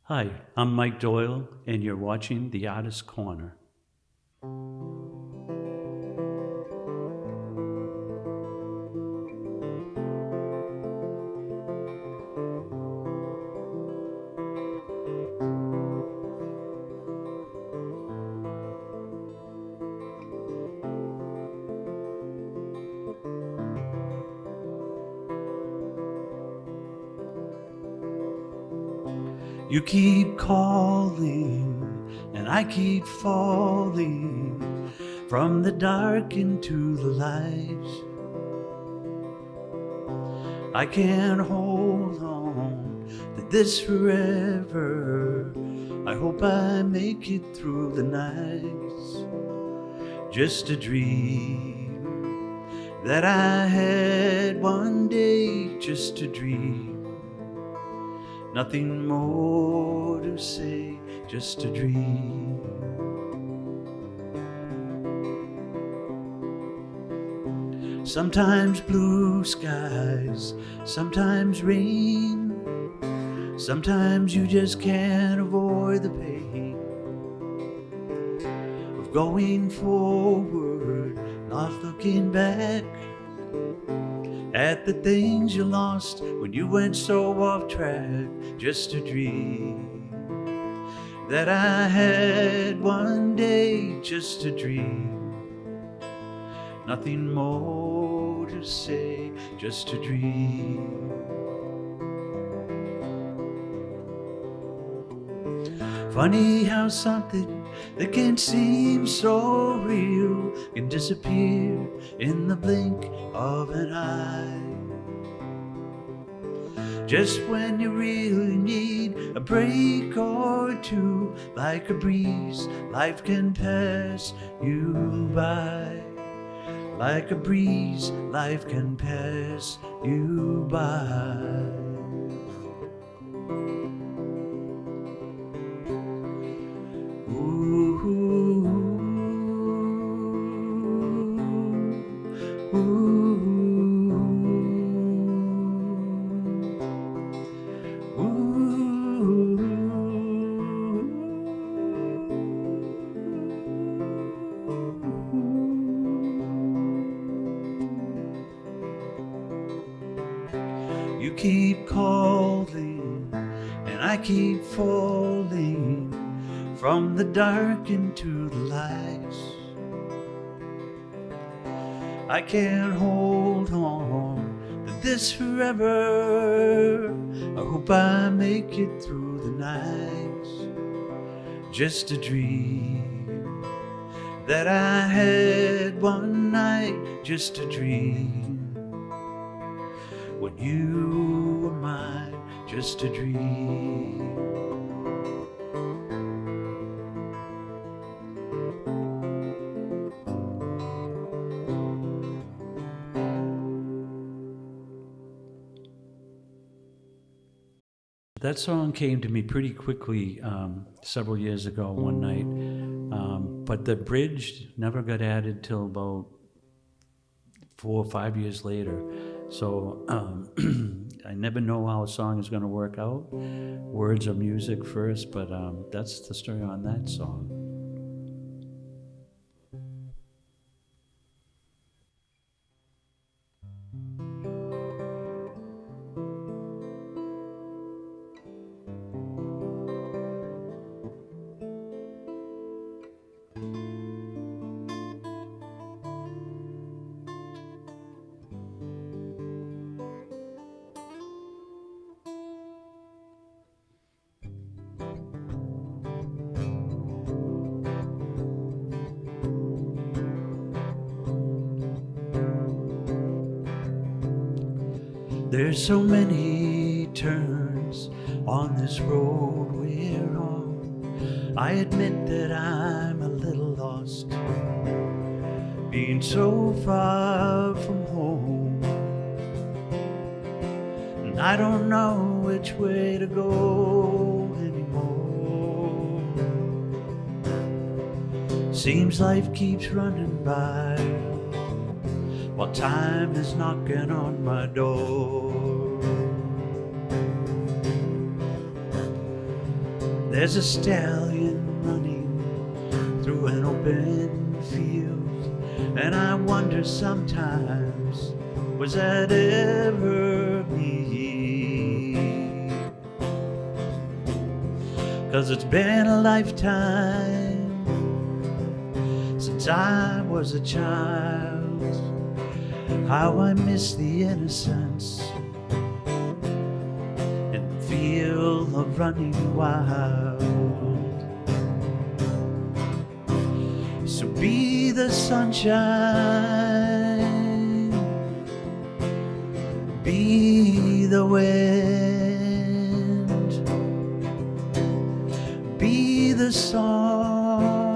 Hi, I'm Mike Doyle, and you're watching The Artist Corner. You keep calling, and I keep falling from the dark into the light. I can't hold on to this forever. I hope I make it through the nights. Just a dream that I had one day, just a dream. Nothing more to say, just a dream. Sometimes blue skies, sometimes rain. Sometimes you just can't avoid the pain of going forward, not looking back at the things you lost when you went so off track. Just a dream that I had one day, just a dream. Nothing more to say, just a dream. Funny how something that can seem so real can disappear in the blink of an eye. Just when you really need a break or two, like a breeze, life can pass you by. Like a breeze, life can pass you by. You keep calling, and I keep falling from the dark into the lights. I can't hold on to this forever. I hope I make it through the nights. Just a dream that I had one night, just a dream. When you were mine, just a dream. That song came to me pretty quickly several years ago one night, but the bridge never got added till about 4 or 5 years later. So I never know how a song is going to work out. Words or music first, but that's the story on that song. There's so many turns on this road we're on. I admit that I'm a little lost, being so far from home. And I don't know which way to go anymore. Seems life keeps running by while time is knocking on my door. There's a stallion running through an open field, and I wonder sometimes, was that ever me? 'Cause it's been a lifetime since I was a child. How I miss the innocence and the feel of running wild. So be the sunshine, be the wind, be the song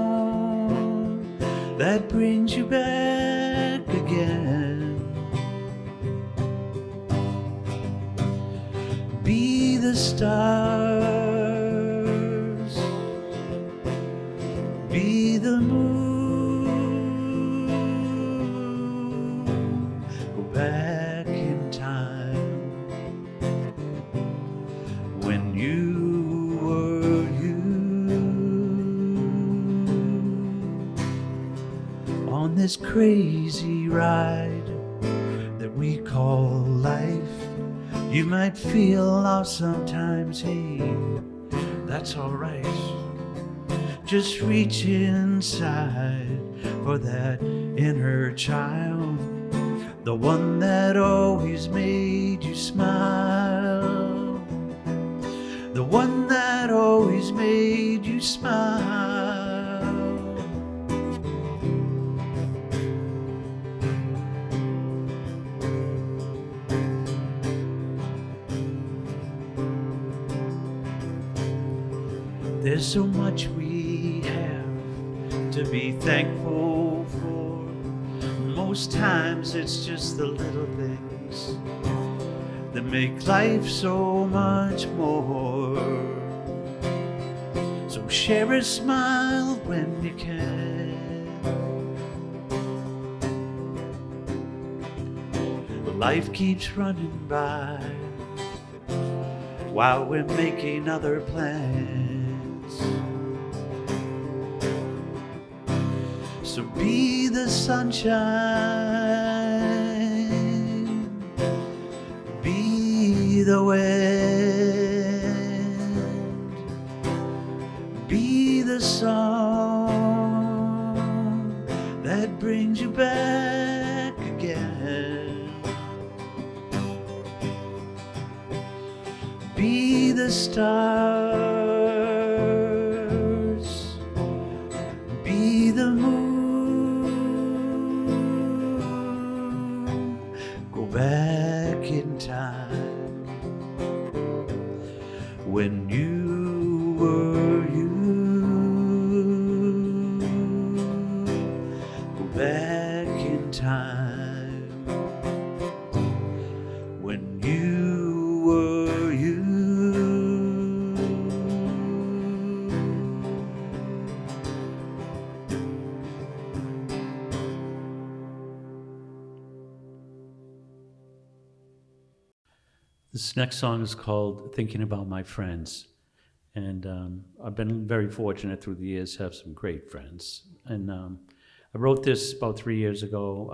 that brings you back again. Be the stars, be the moon. Go back in time when you were you. On this crazy ride that we call life, you might feel lost sometimes, hey, that's alright. Just reach inside for that inner child, the one that always made you smile, the one that always made you smile. There's so much we have to be thankful for. Most times it's just the little things that make life so much more. So share a smile when you can. Life keeps running by while we're making other plans. So be the sunshine, be the wind, be the song that brings you back again. Be the stars, be the moon. Go back in time when you were you. Go back in time when you were you. This next song is called Thinking About My Friends. And I've been very fortunate through the years to have some great friends. And I wrote this about 3 years ago.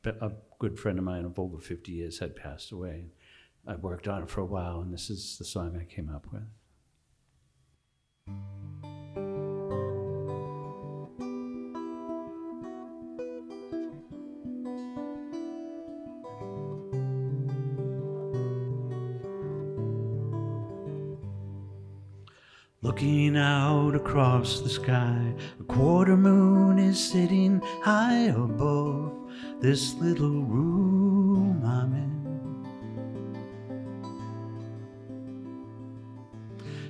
A good friend of mine of over 50 years had passed away. I worked on it for a while, and this is the song I came up with. Looking out across the sky, a quarter moon is sitting high above this little room I'm in.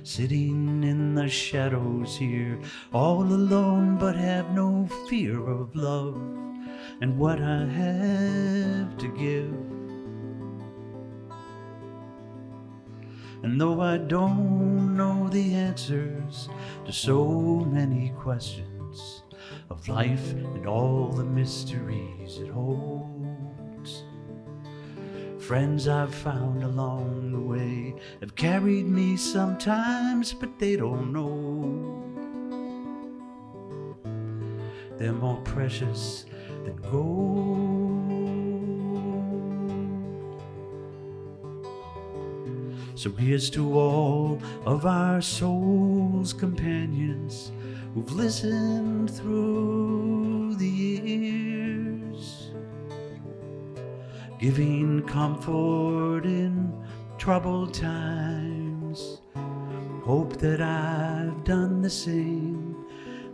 Sitting in the shadows here, all alone, but have no fear of love and what I have to give. And though I don't know the answers to so many questions of life and all the mysteries it holds, Friends I've found along the way have carried me sometimes, but they don't know they're more precious than gold. So here's to all of our souls' companions who've listened through the years, giving comfort in troubled times. Hope that I've done the same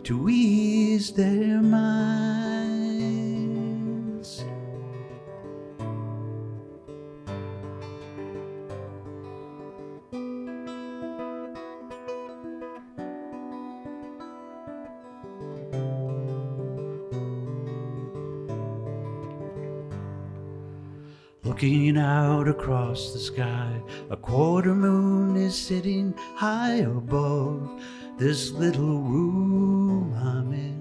to ease their minds. Looking out across the sky, a quarter moon is sitting high above this little room I'm in.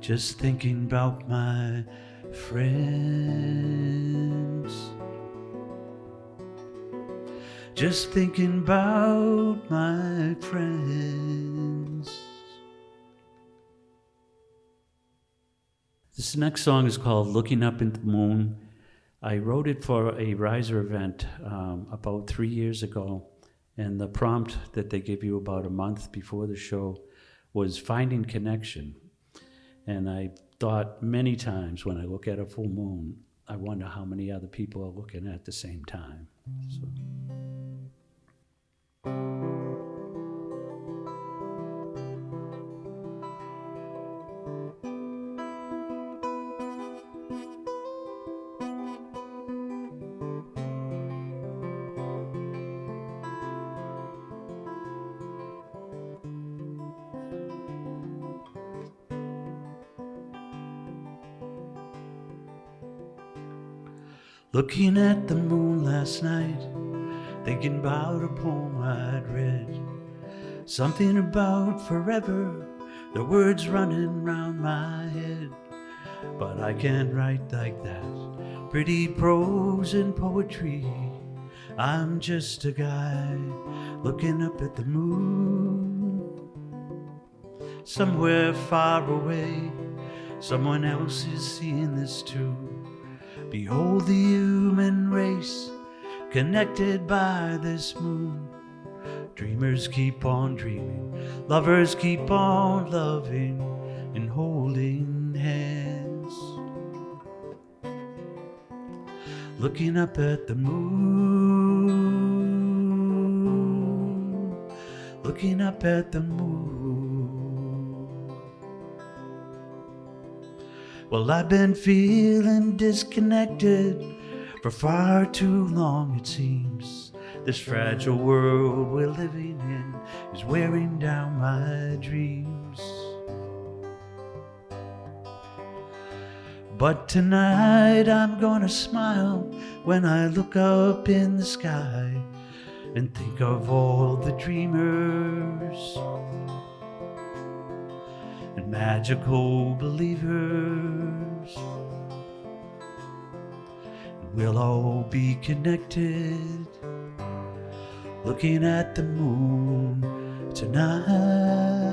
Just thinking about my friends. Just thinking about my friends. This next song is called Looking Up into the Moon. I wrote it for a riser event about 3 years ago, and the prompt that they give you about a month before the show was finding connection. And I thought many times when I look at a full moon, I wonder how many other people are looking at the same time. So. Looking at the moon last night, thinking about a poem I'd read. Something about forever, the words running round my head. But I can't write like that, pretty prose and poetry. I'm just a guy looking up at the moon. Somewhere far away, someone else is seeing this too. Behold the human race, connected by this moon. Dreamers keep on dreaming, lovers keep on loving and holding hands. Looking up at the moon, looking up at the moon. Well, I've been feeling disconnected for far too long, it seems. This fragile world we're living in is wearing down my dreams. But tonight I'm gonna smile when I look up in the sky and think of all the dreamers and magical believers. We'll all be connected, looking at the moon tonight.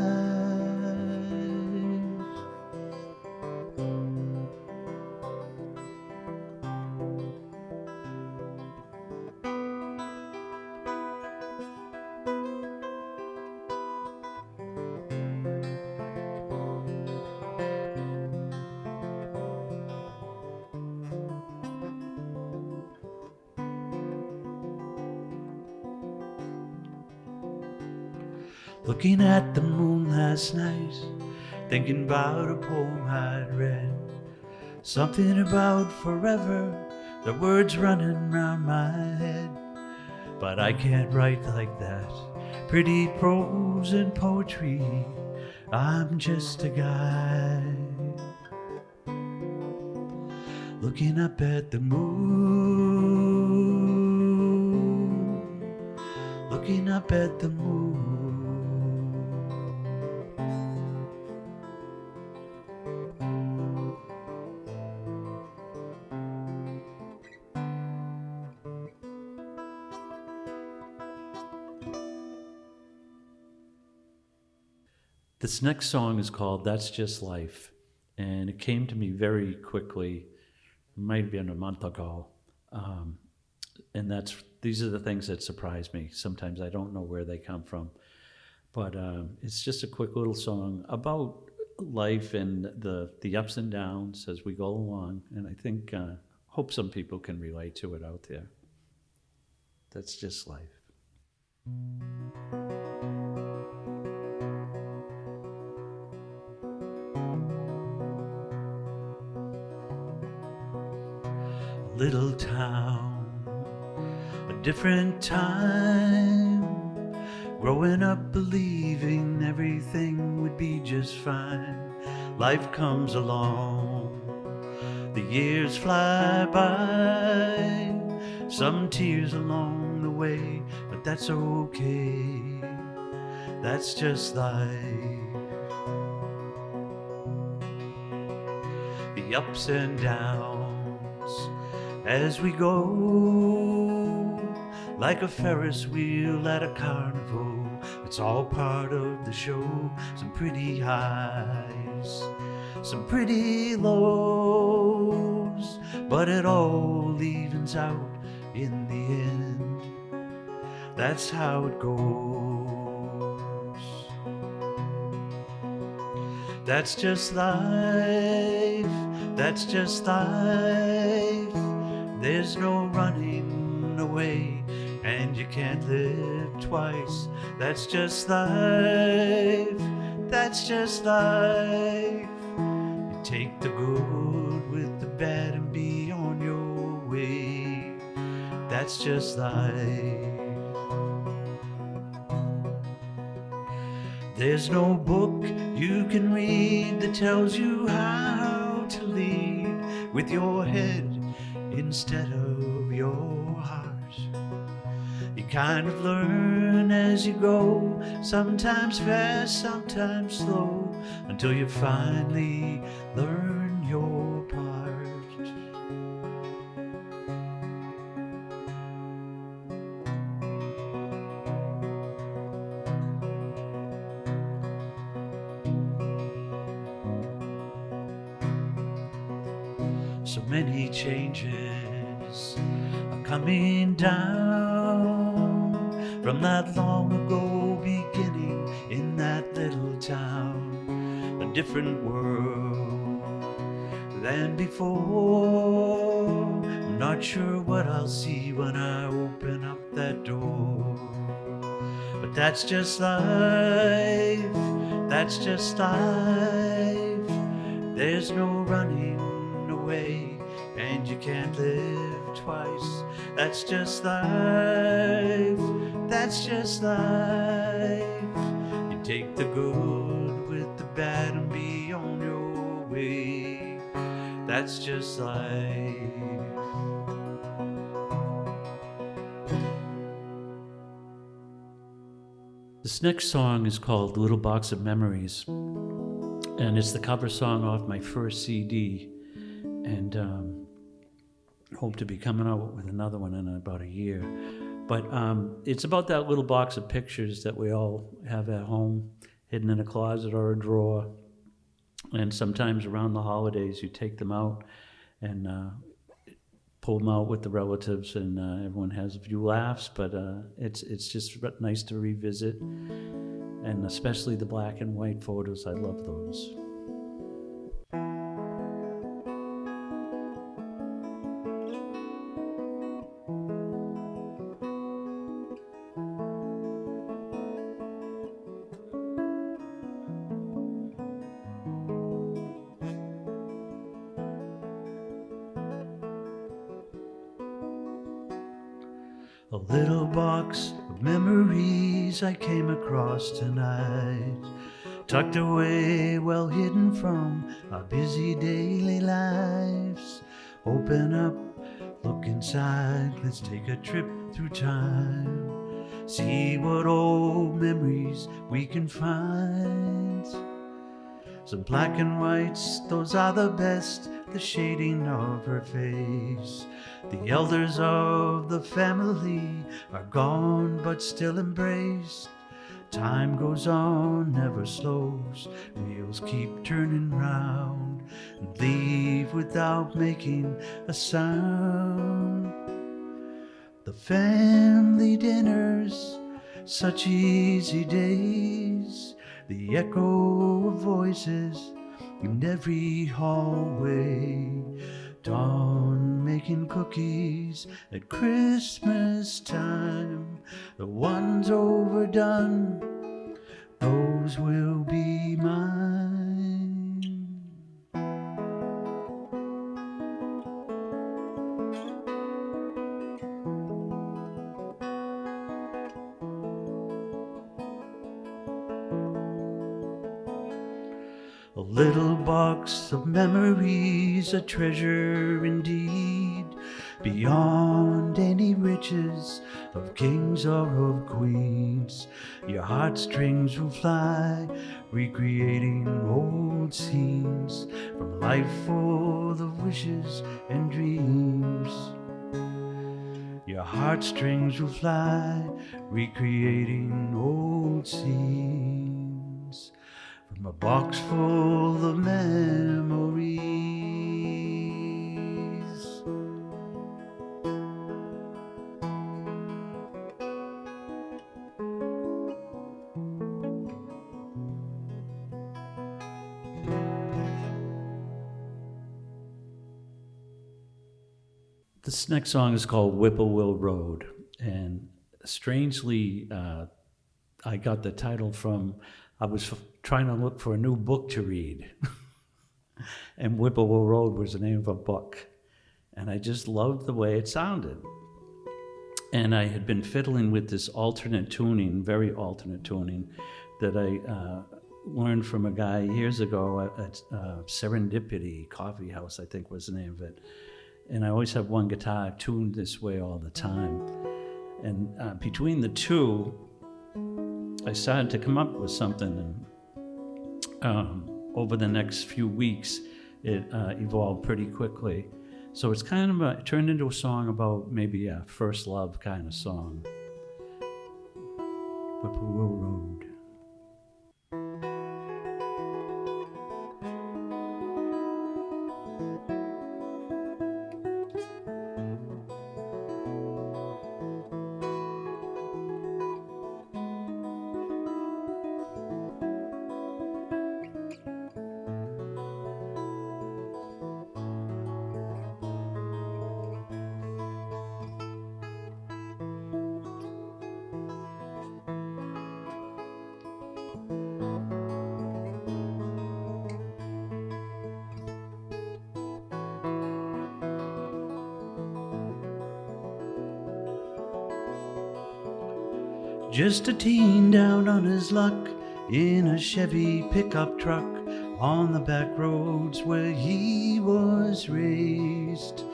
Looking at the moon last night, thinking about a poem I'd read. Something about forever, the words running round my head. But I can't write like that, pretty prose and poetry. I'm just a guy looking up at the moon, looking up at the moon. This next song is called That's Just Life, and it came to me very quickly. It might have been a month ago. And these are the things that surprise me. Sometimes I don't know where they come from. But it's just a quick little song about life and the ups and downs as we go along. And I think, hope some people can relate to it out there. That's just life. Little town, a different time, growing up believing everything would be just fine. Life comes along, the years fly by, some tears along the way, but that's okay, that's just life. The ups and downs as we go, like a Ferris wheel at a carnival. It's all part of the show. Some pretty highs, some pretty lows, but it all evens out in the end. That's how it goes. That's just life, that's just life. There's no running away, and you can't live twice. That's just life, that's just life. You take the good with the bad and be on your way. That's just life. There's no book you can read that tells you how to lead with your head instead of your heart. You kind of learn as you go, sometimes fast, sometimes slow, until you finally learn your part. So many changes are coming down from that long ago beginning in that little town. A different world than before. I'm not sure what I'll see when I open up that door. But that's just life, that's just life. There's no running away, and you can't live twice. That's just life, that's just life. You take the good with the bad and be on your way. That's just life. This next song is called Little Box of Memories, and it's the cover song off my first CD. And hope to be coming out with another one in about a year. But it's about that little box of pictures that we all have at home, hidden in a closet or a drawer. And sometimes around the holidays, you take them out and pull them out with the relatives, and everyone has a few laughs. But it's just nice to revisit, and especially the black and white photos. I love those. A little box of memories I came across tonight, tucked away, well hidden from our busy daily lives. Open up, look inside, let's take a trip through time, see what old memories we can find. Some black and whites, those are the best, the shading of her face. The elders of the family are gone but still embraced. Time goes on, never slows. Wheels keep turning round and leave without making a sound. The family dinners, such easy days. The echo of voices in every hallway. Dawn making cookies at Christmas time. The ones overdone, those will be mine. A little box of memories, a treasure indeed, beyond any riches of kings or of queens. Your heartstrings will fly, recreating old scenes from a life full of wishes and dreams. Your heartstrings will fly, recreating old scenes from a box full of memories. This next song is called Whippoorwill Road, and strangely, I got the title from, I was trying to look for a new book to read, and Whippoorwill Road was the name of a book, and I just loved the way it sounded. And I had been fiddling with this alternate tuning, very alternate tuning, that I learned from a guy years ago at Serendipity Coffee House, I think was the name of it. And I always have one guitar tuned this way all the time. And between the two, I started to come up with something, and over the next few weeks, it evolved pretty quickly. So it's kind of it turned into a song about maybe a first love kind of song. Whippoorwill Road. Just a teen down on his luck in a Chevy pickup truck on the back roads where he was raised.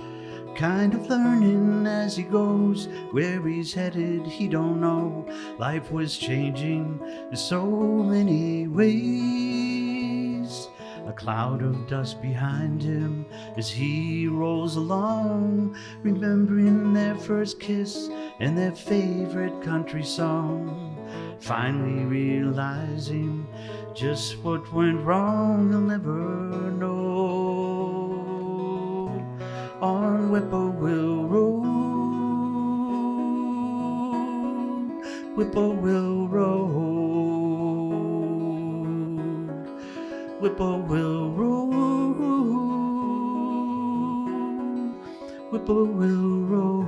Kind of learning as he goes, where he's headed he don't know. Life was changing in so many ways. A cloud of dust behind him as he rolls along, remembering their first kiss and their favorite country song. Finally realizing just what went wrong, he'll never know. On Whippoorwill Road, Whippoorwill Road, Whippoorwill Road, Whippoorwill Road.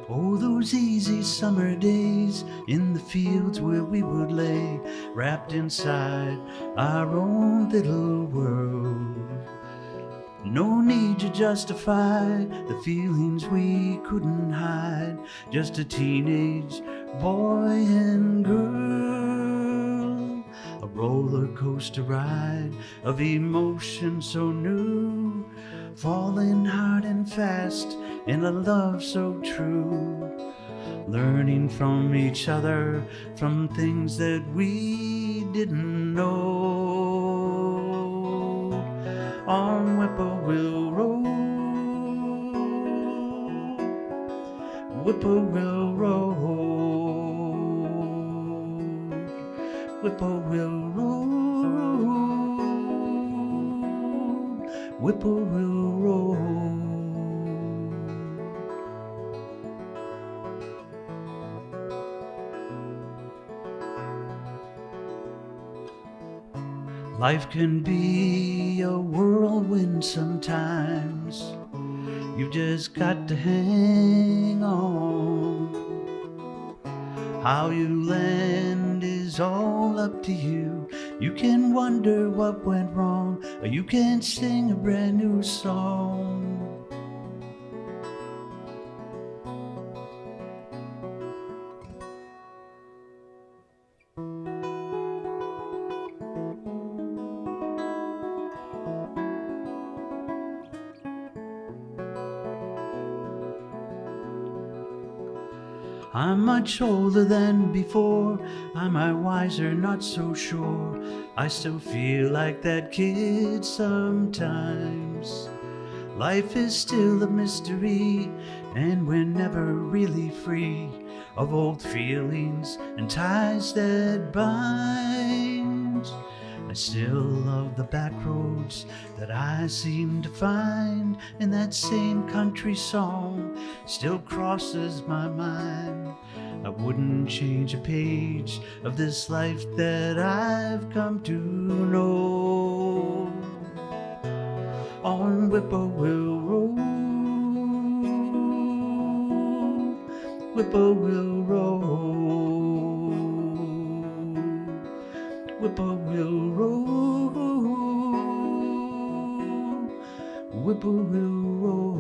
Oh, those easy summer days in the fields where we would lay, wrapped inside our own little world. No need to justify the feelings we couldn't hide, just a teenage boy and girl. A roller coaster ride of emotion so new, falling hard and fast in a love so true. Learning from each other, from things that we didn't know. on Whippoorwill Road. Whippoorwill Road. Whippoorwill Road. Whippoorwill Road. Life can be a whirlwind sometimes. You just got to hang on. How you land is all up to you. You can wonder what went wrong, or you can sing a brand new song. I'm much older than before. Am I wiser? Not so sure. I still feel like that kid sometimes. Life is still a mystery, and we're never really free of old feelings and ties that bind. I still love the back roads that I seem to find, and that same country song still crosses my mind. I wouldn't change a page of this life that I've come to know. On Whippoorwill Road, Whippoorwill Road, Whippoorwill Road, Whippoorwill Road.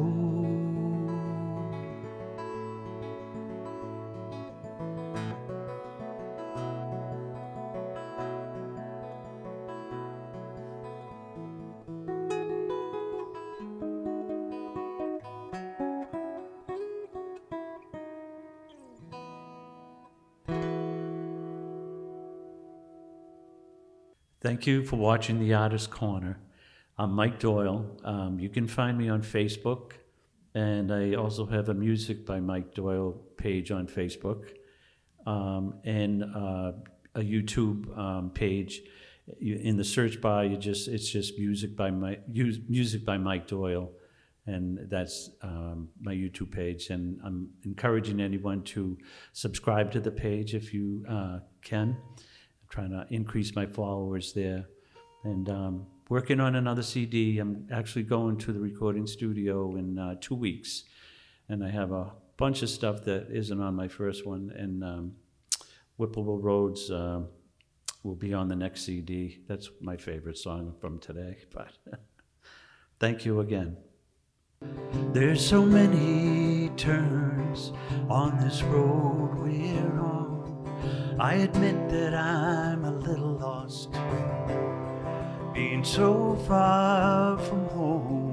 Thank you for watching The Artist Corner. I'm Mike Doyle. You can find me on Facebook, and I also have a Music by Mike Doyle page on Facebook, and a YouTube page. In the search bar, it's just Music by Mike Doyle, and that's my YouTube page. And I'm encouraging anyone to subscribe to the page if you can. Trying to increase my followers there, and working on another CD. I'm actually going to the recording studio in 2 weeks, and I have a bunch of stuff that isn't on my first one, and Whippoorwill Roads will be on the next CD. That's my favorite song from today, but thank you again. There's so many turns on this road we're on. I admit that I'm a little lost, being so far from home.